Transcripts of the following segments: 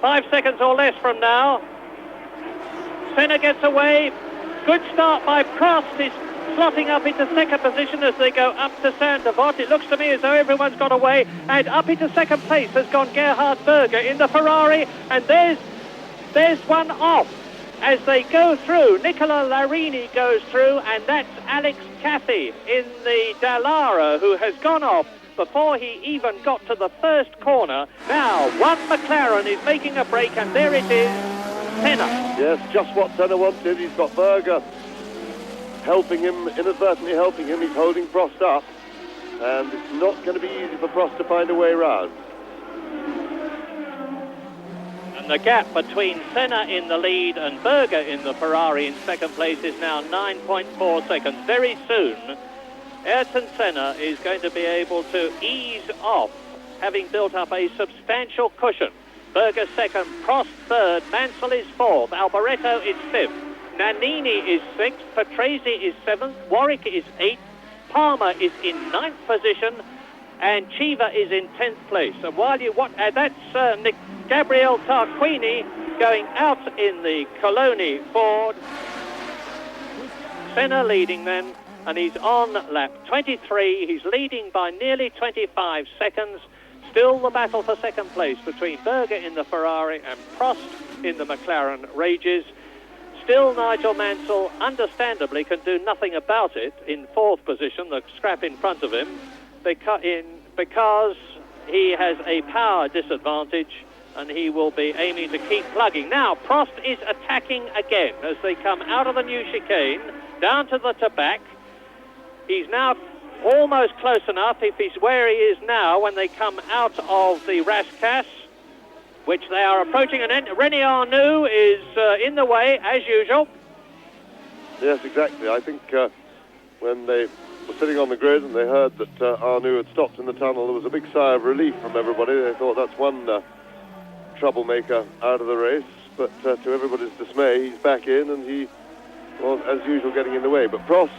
5 seconds or less from now. Senna gets away. Good start by Prost. He's slotting up into second position as they go up to Saint-Devot. It looks to me as though everyone's got away. And up into second place has gone Gerhard Berger in the Ferrari. And there's one off as they go through. Nicola Larini goes through, and that's Alex Cathy in the Dallara who has gone off before he even got to the first corner. Now, one McLaren is making a break, and there it is, Senna. Yes, just what Senna wanted. He's got Berger helping him, inadvertently helping him. He's holding Prost up, and it's not going to be easy for Prost to find a way round. And the gap between Senna in the lead and Berger in the Ferrari in second place is now 9.4 seconds. Very soon, Ayrton Senna is going to be able to ease off, having built up a substantial cushion. Berger second, Prost third, Mansell is fourth, Alboreto is fifth, Nannini is sixth, Patrese is seventh, Warwick is eighth, Palmer is in ninth position, and Chiva is in 10th place. And while you watch, that's Gabriele Tarquini going out in the Coloni Ford. Senna leading then, and he's on lap 23. He's leading by nearly 25 seconds. Still the battle for second place between Berger in the Ferrari and Prost in the McLaren rages. Still Nigel Mansell, understandably, can do nothing about it in fourth position, the scrap in front of him, because he has a power disadvantage and he will be aiming to keep plugging. Now, Prost is attacking again as they come out of the new chicane, down to the Tabac. He's now almost close enough if he's where he is now when they come out of the Rascasse, which they are approaching, and René Arnoux is in the way, as usual. Yes, exactly. I think when they were sitting on the grid and they heard that Arnoux had stopped in the tunnel, there was a big sigh of relief from everybody. They thought that's one troublemaker out of the race, but to everybody's dismay, he's back in, and he was, as usual, getting in the way. But Prost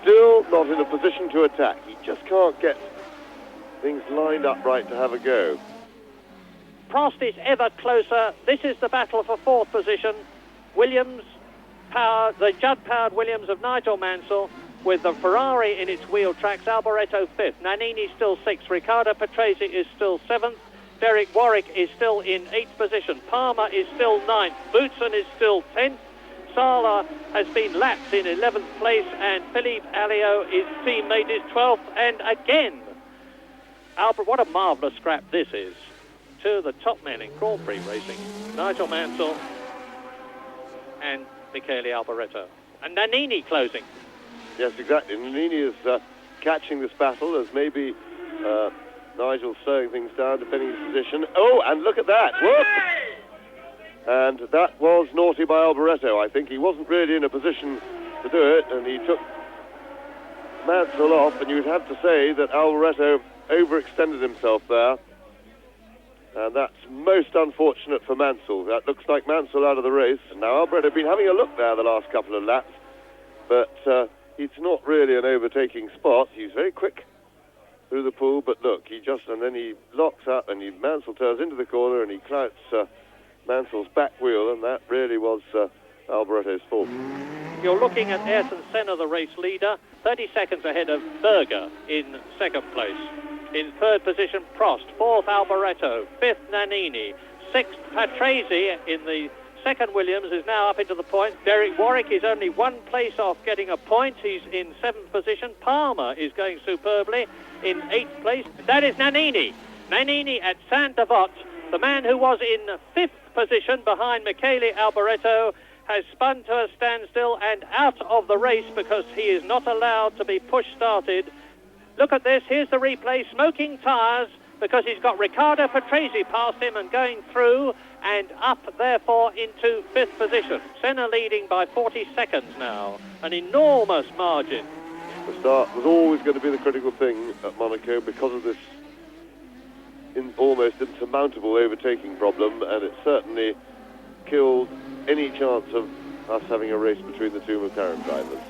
still not in a position to attack. He just can't get things lined up right to have a go. Prost is ever closer. This is the battle for fourth position. Williams, the Judd-powered Williams of Nigel Mansell, with the Ferrari in its wheel tracks. Alboreto fifth, Nannini still sixth, Riccardo Patrese is still seventh, Derek Warwick is still in eighth position, Palmer is still ninth, Boutsen is still 10th, Sala has been lapped in 11th place, and Philippe Alliot, his teammate, is 12th, and again, what a marvellous scrap this is. Two of the top men in Grand Prix racing, Nigel Mansell and Michele Alboreto. And Nannini closing. Yes, exactly. Nannini is catching this battle as maybe Nigel slowing things down, defending his position. Oh, and look at that. Whoop! And that was naughty by Alboreto. I think he wasn't really in a position to do it, and he took Mansell off, and you'd have to say that Alboreto overextended himself there. And that's most unfortunate for Mansell. That looks like Mansell out of the race. Now, Alboreto has been having a look there the last couple of laps, but it's not really an overtaking spot. He's very quick through the pool, but look, and then he locks up, and Mansell turns into the corner, and he clouts Mansell's back wheel, and that really was Alboreto's fault. You're looking at Ayrton Senna, the race leader, 30 seconds ahead of Berger in second place. In third position, Prost. Fourth, Alboreto. Fifth, Nannini. Sixth, Patrese in the second Williams is now up into the points. Derek Warwick is only one place off getting a point. He's in seventh position. Palmer is going superbly in eighth place. That is Nannini. Nannini at Saint-Devot. The man who was in fifth position behind Michele Alboreto has spun to a standstill and out of the race because he is not allowed to be push-started. Look at this, here's the replay, smoking tyres because he's got Riccardo Patrese past him and going through and up, therefore, into fifth position. Senna leading by 40 seconds now, an enormous margin. The start was always going to be the critical thing at Monaco because of this almost insurmountable overtaking problem, and it certainly killed any chance of us having a race between the two McLaren drivers.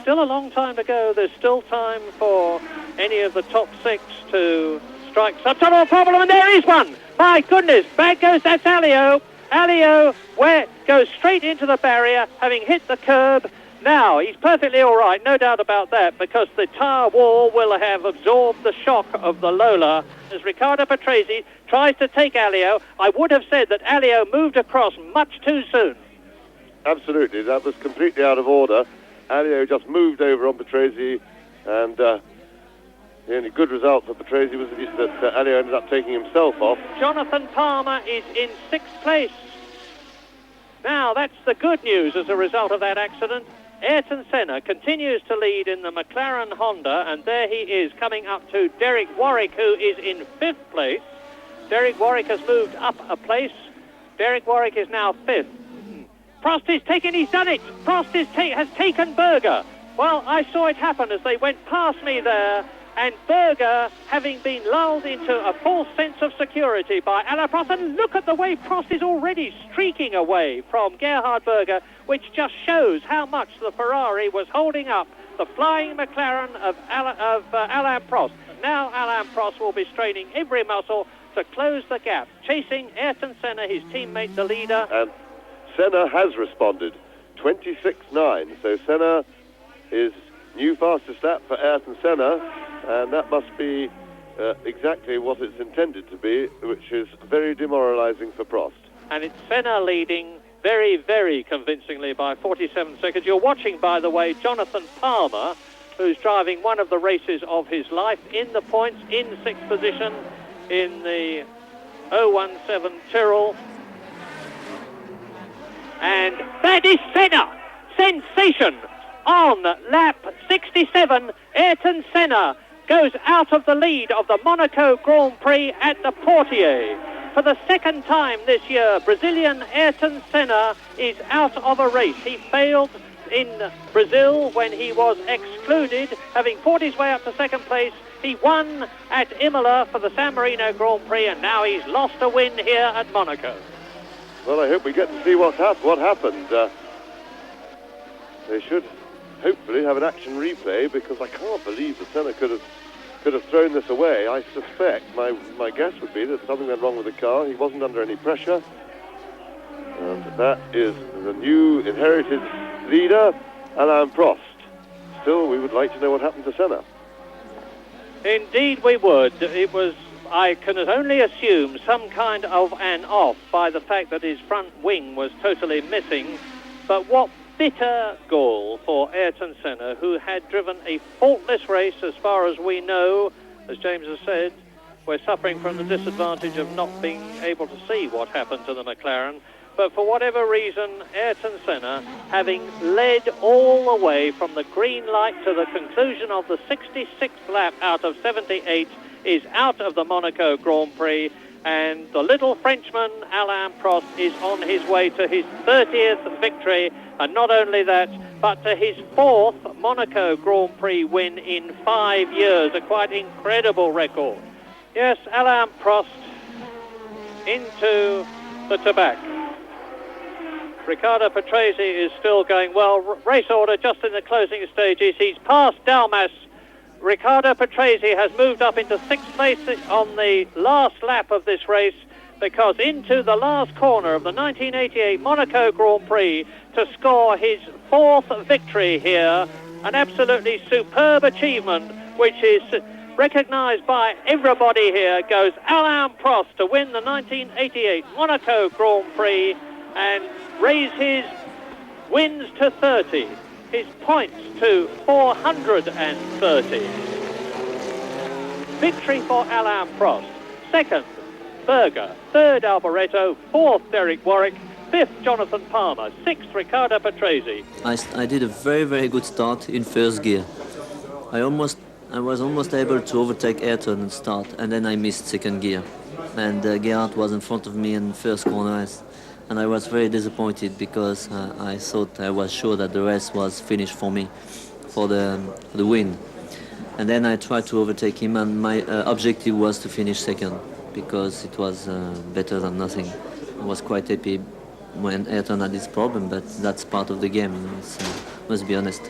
Still a long time to go. There's still time for any of the top six to strike some sort of a problem, and there is one. My goodness, back goes, that's Alio. Alio goes straight into the barrier, having hit the curb. Now, he's perfectly all right, no doubt about that, because the tyre wall will have absorbed the shock of the Lola. As Riccardo Patrese tries to take Alio, I would have said that Alio moved across much too soon. Absolutely, that was completely out of order. Alio just moved over on Patrese, and the only good result for Patrese was that Alio ended up taking himself off. Jonathan Palmer is in 6th place. Now, that's the good news as a result of that accident. Ayrton Senna continues to lead in the McLaren Honda, and there he is coming up to Derek Warwick, who is in 5th place. Derek Warwick has moved up a place. Derek Warwick is now 5th. Prost is taken, he's done it. Prost has taken Berger. Well, I saw it happen as they went past me there, and Berger, having been lulled into a false sense of security by Alain Prost, and look at the way Prost is already streaking away from Gerhard Berger, which just shows how much the Ferrari was holding up the flying McLaren of Alain Prost. Now Alain Prost will be straining every muscle to close the gap, chasing Ayrton Senna, his teammate, the leader. And Senna has responded, 26.9. So Senna is new fastest lap for Ayrton Senna, and that must be exactly what it's intended to be, which is very demoralising for Prost. And it's Senna leading very, very convincingly by 47 seconds. You're watching, by the way, Jonathan Palmer, who's driving one of the races of his life in the points, in 6th position in the 017 Tyrrell. And that is Senna! Sensation! On lap 67, Ayrton Senna goes out of the lead of the Monaco Grand Prix at the Portier. For the second time this year, Brazilian Ayrton Senna is out of a race. He failed in Brazil when he was excluded, having fought his way up to 2nd place. He won at Imola for the San Marino Grand Prix, and now he's lost a win here at Monaco. Well, I hope we get to see what happened. They should hopefully have an action replay, because I can't believe that Senna could have thrown this away. I suspect, my guess would be that something went wrong with the car. He wasn't under any pressure. And that is the new inherited leader, Alain Prost. Still, we would like to know what happened to Senna. Indeed we would. It was, I can only assume, some kind of an off by the fact that his front wing was totally missing. But what bitter gall for Ayrton Senna, who had driven a faultless race as far as we know. As James has said, we're suffering from the disadvantage of not being able to see what happened to the McLaren. But for whatever reason, Ayrton Senna, having led all the way from the green light to the conclusion of the 66th lap out of 78, is out of the Monaco Grand Prix. And the little Frenchman, Alain Prost, is on his way to his 30th victory. And not only that, but to his 4th Monaco Grand Prix win in 5 years. A quite incredible record. Yes, Alain Prost into the tobacco. Riccardo Patrese is still going well. Race order just in the closing stages. He's passed Dalmas. Riccardo Patrese has moved up into 6th place on the last lap of this race, because into the last corner of the 1988 Monaco Grand Prix to score his 4th victory here. An absolutely superb achievement, which is recognised by everybody here, goes Alain Prost to win the 1988 Monaco Grand Prix and raise his wins to 30. His points to 430. Victory for Alain Prost. 2nd, Berger. 3rd, Alboreto. 4th, Derek Warwick. 5th, Jonathan Palmer. 6th, Riccardo Patrese. I did a very, very good start in 1st gear. I was almost able to overtake Ayrton and start, and then I missed 2nd gear. And Gerhard was in front of me in 1st corner. And I was very disappointed, because I was sure that the race was finished for me, for the win. And then I tried to overtake him, and my objective was to finish 2nd, because it was better than nothing. I was quite happy when Ayrton had this problem, but that's part of the game, must be honest.